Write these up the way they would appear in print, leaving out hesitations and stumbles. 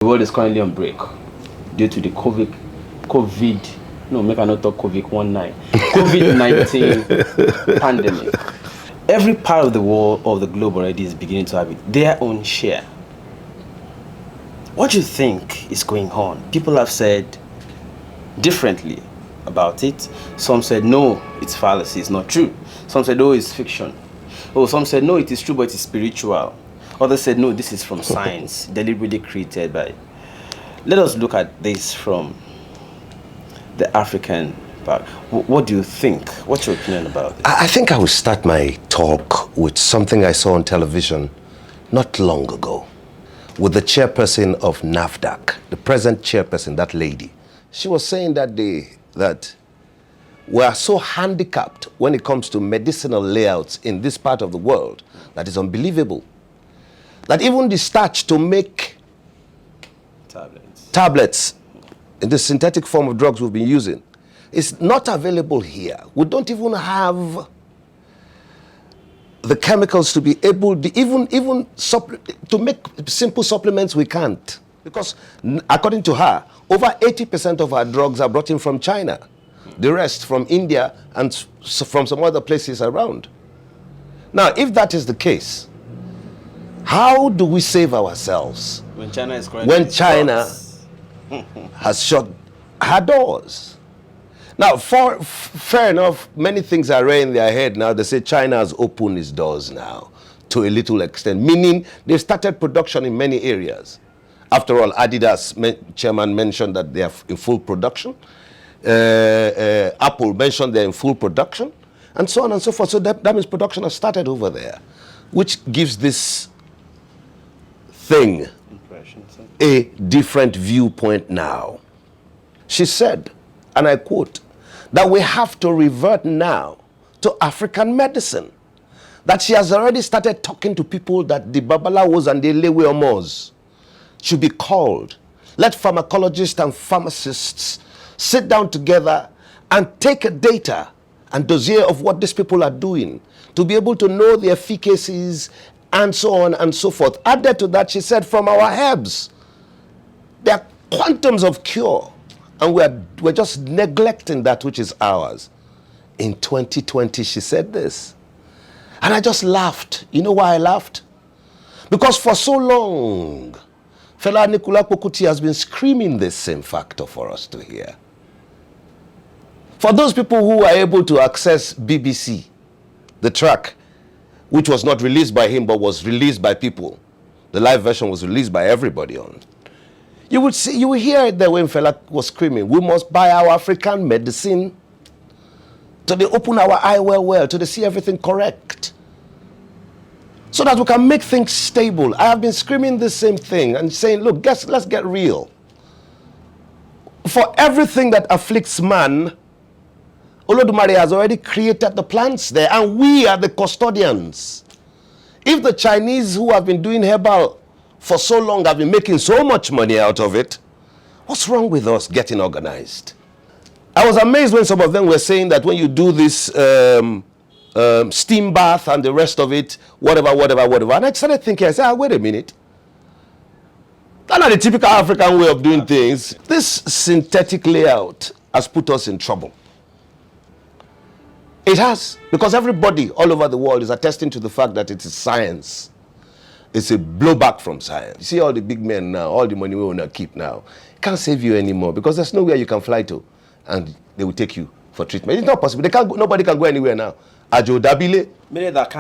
The world is currently on break due to the make I not talk COVID-19, COVID-19 pandemic. Every part of the world, of the globe already is beginning to have their own share. What do you think is going on? People have said differently about it. Some said, no, it's fallacy, it's not true. Some said, oh, it's fiction. Oh, some said, no, it is true, but it is spiritual. Others said, no, this is from science, deliberately created by... Let us look at this from the African part. What do you think? What's your opinion about this? I think I will start my talk with something I saw on television not long ago with the chairperson of NAFDAC, the present chairperson, that lady. She was saying that day that we are so handicapped when it comes to medicinal layouts in this part of the world that is unbelievable. That even the starch to make tablets in the synthetic form of drugs we've been using is not available here. We don't even have the chemicals to be able to make simple supplements. We can't, because according to her, over 80% of our drugs are brought in from China, the rest from India and from some other places around. Now, if that is the case, how do we save ourselves when China is has shut her doors? Now, fair enough, many things are in their head now. They say China has opened its doors now to a little extent, meaning they've started production in many areas. After all, Adidas chairman mentioned that they are in full production. Apple mentioned they're in full production, and so on and so forth. So that means production has started over there, which gives this thing a different viewpoint now. She said, and I quote, that we have to revert now to African medicine. That she has already started talking to people that the Babalawos and the Lewe Omos should be called. Let pharmacologists and pharmacists sit down together and take a data and dossier of what these people are doing to be able to know the efficacies and so on and so forth. Added to that, she said, from our herbs, there are quantums of cure, and we're just neglecting that which is ours. In 2020, she said this. And I just laughed. You know why I laughed? Because for so long, Fela Kuti has been screaming this same factor for us to hear. For those people who are able to access BBC, the track, which was not released by him but was released by people, the live version was released by everybody on. You will hear it there when Fela was screaming, we must buy our African medicine till they open our eye well, till they see everything correct, so that we can make things stable. I have been screaming the same thing and saying, look, let's get real. For everything that afflicts man, Olodumare has already created the plants there, and we are the custodians. If the Chinese who have been doing herbal for so long have been making so much money out of it, what's wrong with us getting organized? I was amazed when some of them were saying that when you do this steam bath and the rest of it, whatever. And I started thinking, I said, wait a minute. That's not the typical African way of doing things. This synthetic layout has put us in trouble. It has, because everybody all over the world is attesting to the fact that it is science. It's a blowback from science. You see all the big men now, all the money we want to keep now, can't save you anymore because there's nowhere you can fly to and they will take you for treatment. It's not possible. Nobody can go anywhere now. Ajo Dabile. Many that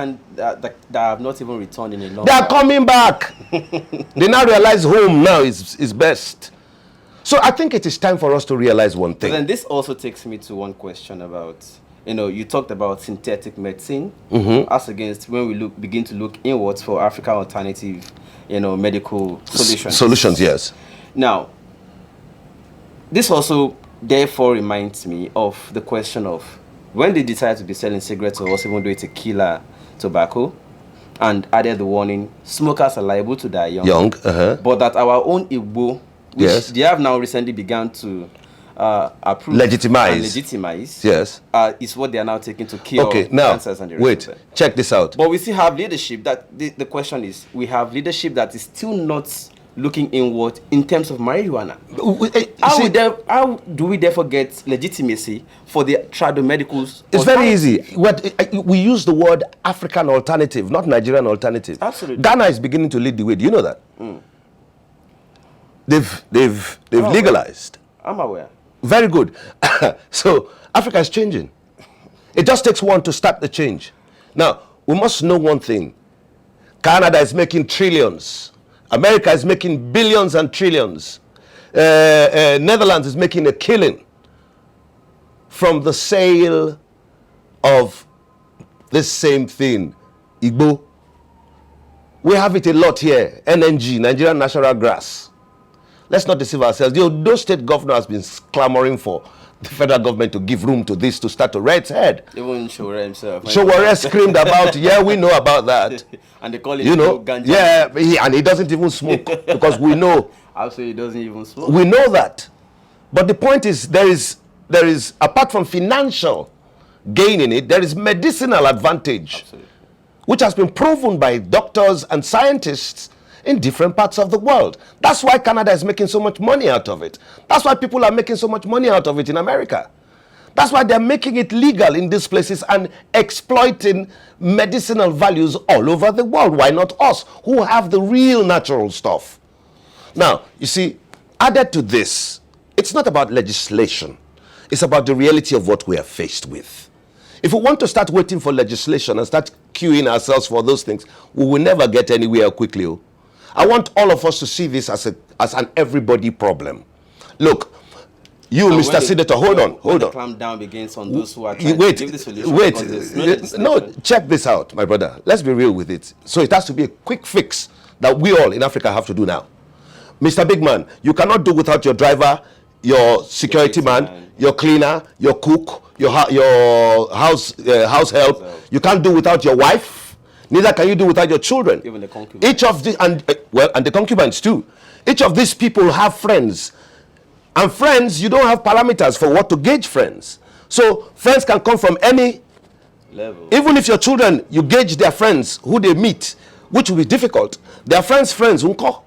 have not even returned in a long They are coming back. They now realize home now is best. So I think it is time for us to realize one thing. But then this also takes me to one question about, you talked about synthetic medicine as against when we begin to look inwards for African alternative, medical solutions. Solutions, yes. Now, this also therefore reminds me of the question of when they decided to be selling cigarettes or even though it's a killer tobacco, and added the warning, smokers are liable to die young. But that our own Igbo, which they have now recently begun to approve, legitimize, yes, is what they are now taking to cure cancers and the rest of them. Check this out. But we still have leadership that the question is, we have leadership that is still not looking inward in terms of marijuana. How do we therefore get legitimacy for the tradomedicals? It's very easy. We use the word African alternative, not Nigerian alternative. Absolutely. Ghana is beginning to lead the way. Do you know that? They've legalized. I'm aware. Very good. So Africa is changing. It just takes one to start the change. Now, we must know one thing. Canada is making trillions. America is making billions and trillions. Netherlands is making a killing from the sale of this same thing, Igbo. We have it a lot here, NNG, Nigerian Natural Grass. Let's not deceive ourselves. The Ondo State governor has been clamoring for the federal government to give room to this to start to rear its head. Even Showore himself. Showore screamed about, yeah, we know about that. And they call it, ganja. Yeah, and he doesn't even smoke because we know. Also, he doesn't even smoke. We know that. But the point is, there is, apart from financial gain in it, there is medicinal advantage. Absolutely. Which has been proven by doctors and scientists in different parts of the world. That's why Canada is making so much money out of it. That's why people are making so much money out of it in America. That's why they're making it legal in these places and exploiting medicinal values all over the world. Why not us, who have the real natural stuff? Now, you see, added to this, it's not about legislation. It's about the reality of what we are faced with. If we want to start waiting for legislation and start queuing ourselves for those things, we will never get anywhere quickly. I want all of us to see this as an everybody problem. Look, you, Mr. Senator, hold on. Clamp down begins on those who are trying to give the solution. Check this out, my brother. Let's be real with it. So it has to be a quick fix that we all in Africa have to do now. Mr. Big Man, you cannot do without your driver, your security man, your cleaner, your cook, your house help. You can't do without your wife. Neither can you do without your children. Even the concubines. Each of the and the concubines too. Each of these people have friends. And friends, you don't have parameters for what to gauge friends. So friends can come from any level. Even if your children, you gauge their friends, who they meet, which will be difficult. Their friends' unko.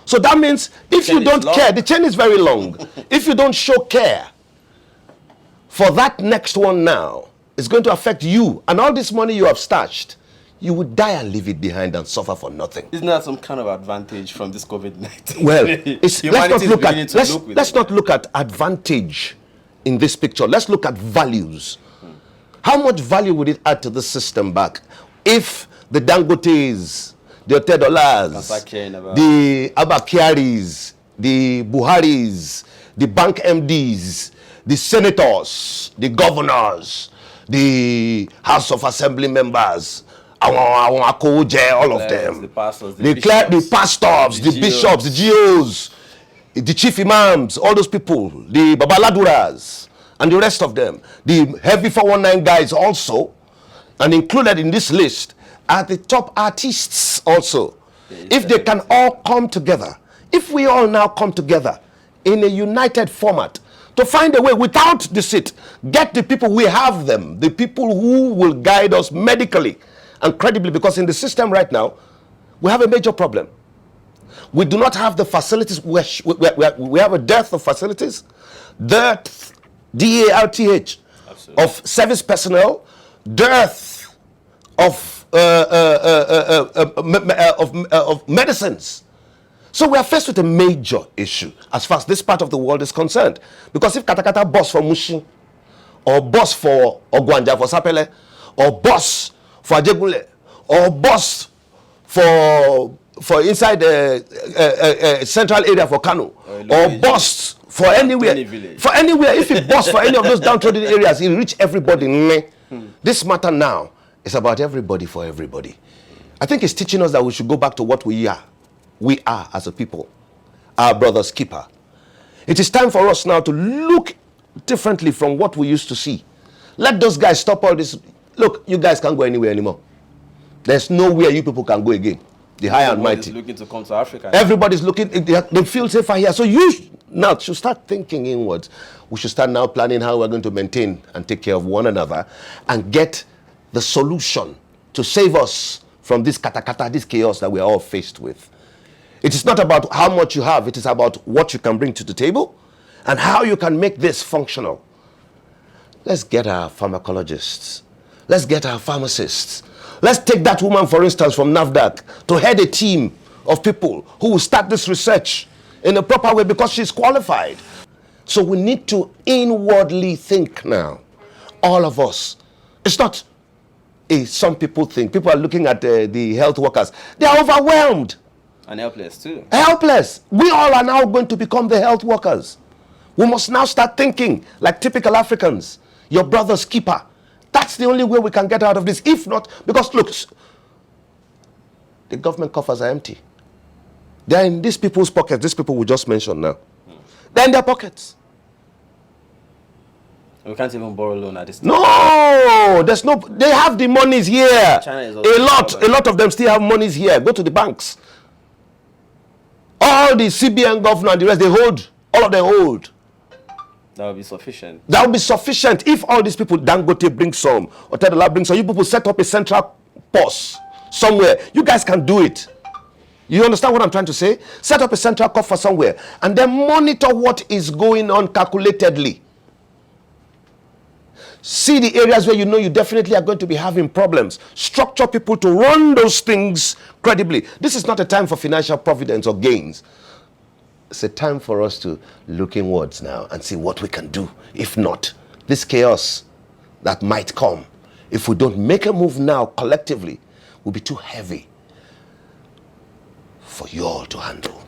So that means if you don't care, the chain is very long. If you don't show care for that next one now, it's going to affect you. And all this money you have stashed, you would die and leave it behind and suffer for nothing. Isn't that some kind of advantage from this COVID-19? Well, let's not look at advantage in this picture. Let's look at values. How much value would it add to the system back if the Dangotes, the Otedolas, the Abakiaris, the Buharis, the bank MDs, the senators, the governors, the House of Assembly members, all of them, the pastors, the bishops, the GOs, the chief imams, all those people, the Babaladuras, and the rest of them, the heavy 419 guys also, and included in this list are the top artists also. If they can all come together, if we all now come together in a united format to find a way without deceit, get the people, we have them, the people who will guide us medically and credibly, because in the system right now, we have a major problem. We do not have the facilities. We have a dearth of facilities, dearth, D-A-R-T-H, of service personnel, dearth of medicines. So we are faced with a major issue as far as this part of the world is concerned. Because if Katakata boss for Mushin, or boss for Ogwanja for Sapele, or boss for Ajegule, or boss for inside the central area for Kano, or boss for anywhere, if he boss for any of those downtrodden areas, he reach everybody. This matter now is about everybody for everybody. I think it's teaching us that we should go back to what we are as a people, our brother's keeper. It is time for us now to look differently from what we used to see. Let those guys stop all this. Look, you guys can't go anywhere anymore. There's nowhere you people can go again. The high and mighty. Everybody's looking to come to Africa. Everybody's looking. They feel safer here. So you now should start thinking inwards. We should start now planning how we're going to maintain and take care of one another and get the solution to save us from this katakata, this chaos that we're all faced with. It is not about how much you have. It is about what you can bring to the table and how you can make this functional. Let's get our pharmacologists. Let's get our pharmacists. Let's take that woman, for instance, from NAFDAC to head a team of people who will start this research in a proper way because she's qualified. So we need to inwardly think now. All of us. It's not some people think. People are looking at the health workers. They are overwhelmed. And helpless too. Helpless. We all are now going to become the health workers. We must now start thinking like typical Africans. Your brother's keeper. That's the only way we can get out of this. If not, because look, the government coffers are empty. They're in these people's pockets. These people we just mentioned now. They're in their pockets. We can't even borrow loan at this time. No, there's no. They have the monies here. China is also A lot of them still have monies here. Go to the banks. All the CBN governor and the rest, they hold. All of them hold. That will be sufficient. That will be sufficient if all these people, Dangote brings some, or Tedala brings some. You people set up a central purse somewhere. You guys can do it. You understand what I'm trying to say? Set up a central coffer somewhere and then monitor what is going on calculatedly. See the areas where you know you definitely are going to be having problems. Structure people to run those things credibly. This is not a time for financial providence or gains. It's a time for us to look inwards now and see what we can do. If not, this chaos that might come, if we don't make a move now collectively, will be too heavy for you all to handle.